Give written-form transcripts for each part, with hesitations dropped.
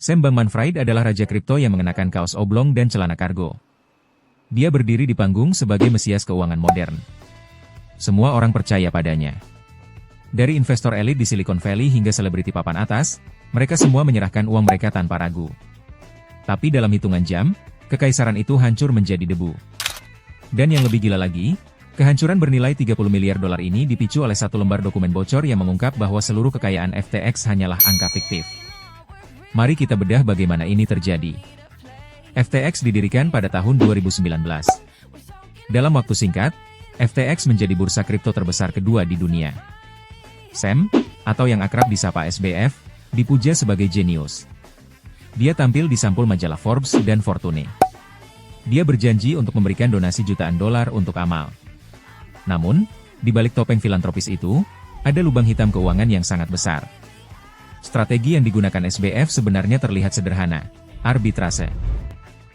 Sam Bankman-Fried adalah raja kripto yang mengenakan kaos oblong dan celana kargo. Dia berdiri di panggung sebagai mesias keuangan modern. Semua orang percaya padanya. Dari investor elit di Silicon Valley hingga selebriti papan atas, mereka semua menyerahkan uang mereka tanpa ragu. Tapi dalam hitungan jam, kekaisaran itu hancur menjadi debu. Dan yang lebih gila lagi, kehancuran bernilai 30 miliar dolar ini dipicu oleh satu lembar dokumen bocor yang mengungkap bahwa seluruh kekayaan FTX hanyalah angka fiktif. Mari kita bedah bagaimana ini terjadi. FTX didirikan pada tahun 2019. Dalam waktu singkat, FTX menjadi bursa kripto terbesar kedua di dunia. Sam, atau yang akrab disapa SBF, dipuja sebagai jenius. Dia tampil di sampul majalah Forbes dan Fortune. Dia berjanji untuk memberikan donasi jutaan dolar untuk amal. Namun, di balik topeng filantropis itu, ada lubang hitam keuangan yang sangat besar. Strategi yang digunakan SBF sebenarnya terlihat sederhana, arbitrase.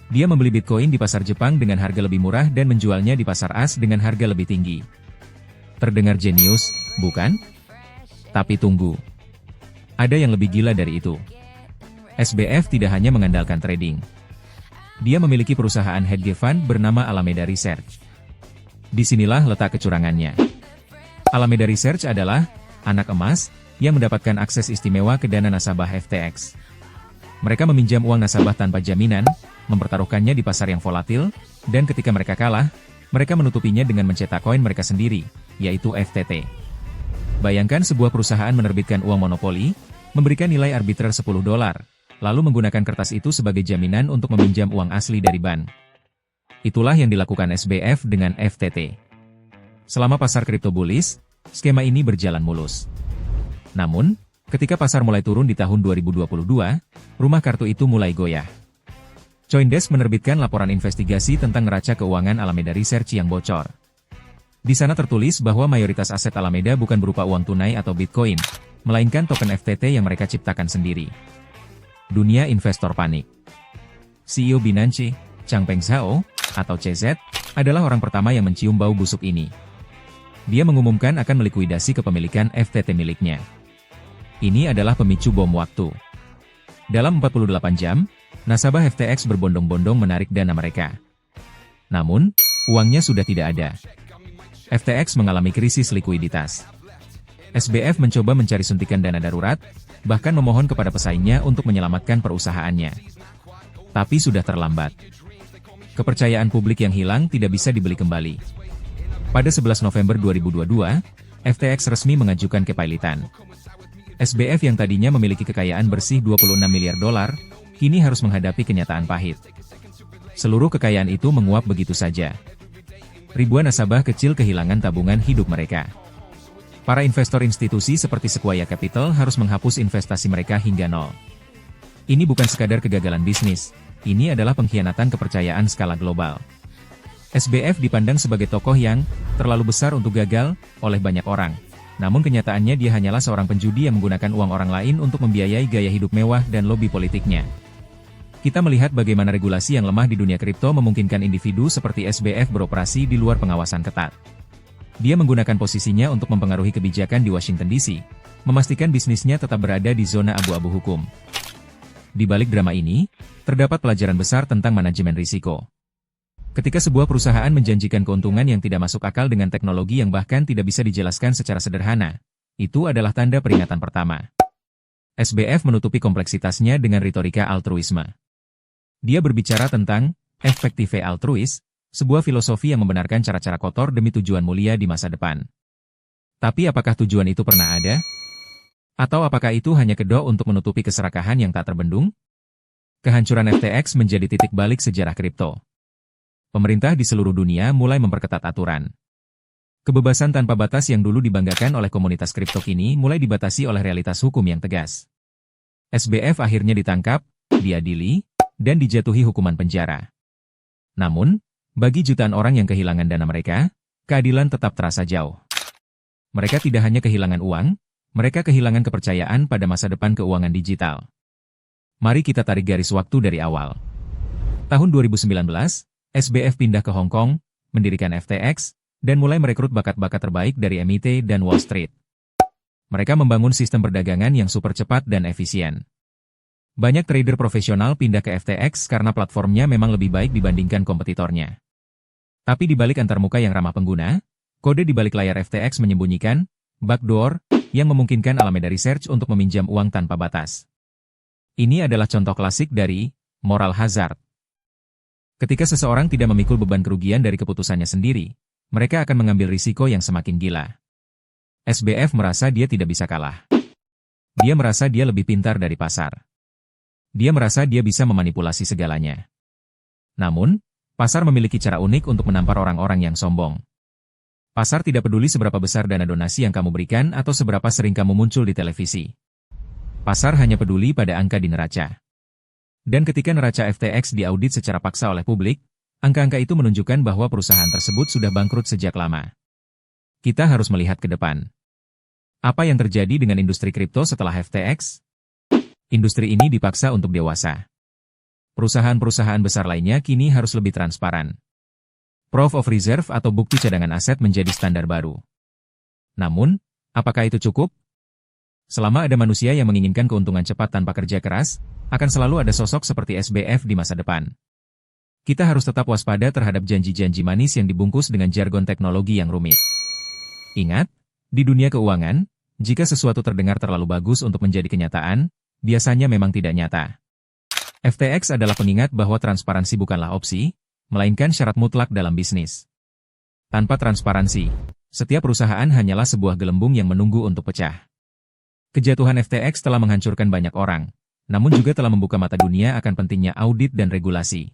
Dia membeli Bitcoin di pasar Jepang dengan harga lebih murah dan menjualnya di pasar AS dengan harga lebih tinggi. Terdengar jenius, bukan? Tapi tunggu. Ada yang lebih gila dari itu. SBF tidak hanya mengandalkan trading. Dia memiliki perusahaan hedge fund bernama Alameda Research. Disinilah letak kecurangannya. Alameda Research adalah anak emas yang mendapatkan akses istimewa ke dana nasabah FTX. Mereka meminjam uang nasabah tanpa jaminan, mempertaruhkannya di pasar yang volatil, dan ketika mereka kalah, mereka menutupinya dengan mencetak koin mereka sendiri, yaitu FTT. Bayangkan sebuah perusahaan menerbitkan uang monopoli, memberikan nilai arbiter 10 dolar, lalu menggunakan kertas itu sebagai jaminan untuk meminjam uang asli dari bank. Itulah yang dilakukan SBF dengan FTT. Selama pasar kripto bullish, skema ini berjalan mulus. Namun, ketika pasar mulai turun di tahun 2022, rumah kartu itu mulai goyah. CoinDesk menerbitkan laporan investigasi tentang neraca keuangan Alameda Research yang bocor. Di sana tertulis bahwa mayoritas aset Alameda bukan berupa uang tunai atau Bitcoin, melainkan token FTT yang mereka ciptakan sendiri. Dunia investor panik. CEO Binance, Changpeng Zhao, atau CZ, adalah orang pertama yang mencium bau busuk ini. Dia mengumumkan akan melikuidasi kepemilikan FTT miliknya. Ini adalah pemicu bom waktu. Dalam 48 jam, nasabah FTX berbondong-bondong menarik dana mereka. Namun, uangnya sudah tidak ada. FTX mengalami krisis likuiditas. SBF mencoba mencari suntikan dana darurat, bahkan memohon kepada pesaingnya untuk menyelamatkan perusahaannya. Tapi sudah terlambat. Kepercayaan publik yang hilang tidak bisa dibeli kembali. Pada 11 November 2022, FTX resmi mengajukan kepailitan. SBF yang tadinya memiliki kekayaan bersih 26 miliar dolar, kini harus menghadapi kenyataan pahit. Seluruh kekayaan itu menguap begitu saja. Ribuan nasabah kecil kehilangan tabungan hidup mereka. Para investor institusi seperti Sequoia Capital harus menghapus investasi mereka hingga nol. Ini bukan sekadar kegagalan bisnis, ini adalah pengkhianatan kepercayaan skala global. SBF dipandang sebagai tokoh yang terlalu besar untuk gagal oleh banyak orang. Namun kenyataannya dia hanyalah seorang penjudi yang menggunakan uang orang lain untuk membiayai gaya hidup mewah dan lobi politiknya. Kita melihat bagaimana regulasi yang lemah di dunia kripto memungkinkan individu seperti SBF beroperasi di luar pengawasan ketat. Dia menggunakan posisinya untuk mempengaruhi kebijakan di Washington DC, memastikan bisnisnya tetap berada di zona abu-abu hukum. Di balik drama ini, terdapat pelajaran besar tentang manajemen risiko. Ketika sebuah perusahaan menjanjikan keuntungan yang tidak masuk akal dengan teknologi yang bahkan tidak bisa dijelaskan secara sederhana, itu adalah tanda peringatan pertama. SBF menutupi kompleksitasnya dengan retorika altruisme. Dia berbicara tentang efektive altruis, sebuah filosofi yang membenarkan cara-cara kotor demi tujuan mulia di masa depan. Tapi apakah tujuan itu pernah ada? Atau apakah itu hanya kedok untuk menutupi keserakahan yang tak terbendung? Kehancuran FTX menjadi titik balik sejarah kripto. Pemerintah di seluruh dunia mulai memperketat aturan. Kebebasan tanpa batas yang dulu dibanggakan oleh komunitas kripto kini mulai dibatasi oleh realitas hukum yang tegas. SBF akhirnya ditangkap, diadili, dan dijatuhi hukuman penjara. Namun, bagi jutaan orang yang kehilangan dana mereka, keadilan tetap terasa jauh. Mereka tidak hanya kehilangan uang, mereka kehilangan kepercayaan pada masa depan keuangan digital. Mari kita tarik garis waktu dari awal. Tahun 2019, SBF pindah ke Hong Kong, mendirikan FTX, dan mulai merekrut bakat-bakat terbaik dari MIT dan Wall Street. Mereka membangun sistem perdagangan yang super cepat dan efisien. Banyak trader profesional pindah ke FTX karena platformnya memang lebih baik dibandingkan kompetitornya. Tapi di balik antarmuka yang ramah pengguna, kode di balik layar FTX menyembunyikan backdoor yang memungkinkan Alameda Research untuk meminjam uang tanpa batas. Ini adalah contoh klasik dari moral hazard. Ketika seseorang tidak memikul beban kerugian dari keputusannya sendiri, mereka akan mengambil risiko yang semakin gila. SBF merasa dia tidak bisa kalah. Dia merasa dia lebih pintar dari pasar. Dia merasa dia bisa memanipulasi segalanya. Namun, pasar memiliki cara unik untuk menampar orang-orang yang sombong. Pasar tidak peduli seberapa besar dana donasi yang kamu berikan atau seberapa sering kamu muncul di televisi. Pasar hanya peduli pada angka di neraca. Dan ketika neraca FTX diaudit secara paksa oleh publik, angka-angka itu menunjukkan bahwa perusahaan tersebut sudah bangkrut sejak lama. Kita harus melihat ke depan. Apa yang terjadi dengan industri kripto setelah FTX? Industri ini dipaksa untuk dewasa. Perusahaan-perusahaan besar lainnya kini harus lebih transparan. Proof of Reserve atau bukti cadangan aset menjadi standar baru. Namun, apakah itu cukup? Selama ada manusia yang menginginkan keuntungan cepat tanpa kerja keras, akan selalu ada sosok seperti SBF di masa depan. Kita harus tetap waspada terhadap janji-janji manis yang dibungkus dengan jargon teknologi yang rumit. Ingat, di dunia keuangan, jika sesuatu terdengar terlalu bagus untuk menjadi kenyataan, biasanya memang tidak nyata. FTX adalah pengingat bahwa transparansi bukanlah opsi, melainkan syarat mutlak dalam bisnis. Tanpa transparansi, setiap perusahaan hanyalah sebuah gelembung yang menunggu untuk pecah. Kejatuhan FTX telah menghancurkan banyak orang, namun juga telah membuka mata dunia akan pentingnya audit dan regulasi.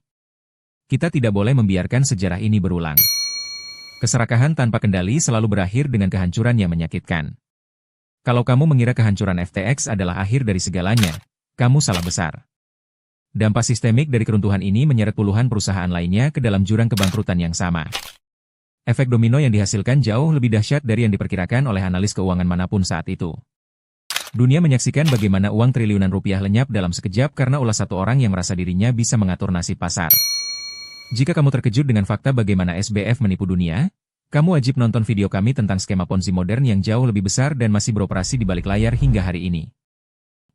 Kita tidak boleh membiarkan sejarah ini berulang. Keserakahan tanpa kendali selalu berakhir dengan kehancuran yang menyakitkan. Kalau kamu mengira kehancuran FTX adalah akhir dari segalanya, kamu salah besar. Dampak sistemik dari keruntuhan ini menyeret puluhan perusahaan lainnya ke dalam jurang kebangkrutan yang sama. Efek domino yang dihasilkan jauh lebih dahsyat dari yang diperkirakan oleh analis keuangan manapun saat itu. Dunia menyaksikan bagaimana uang triliunan rupiah lenyap dalam sekejap karena ulah satu orang yang merasa dirinya bisa mengatur nasib pasar. Jika kamu terkejut dengan fakta bagaimana SBF menipu dunia, kamu wajib nonton video kami tentang skema Ponzi modern yang jauh lebih besar dan masih beroperasi di balik layar hingga hari ini.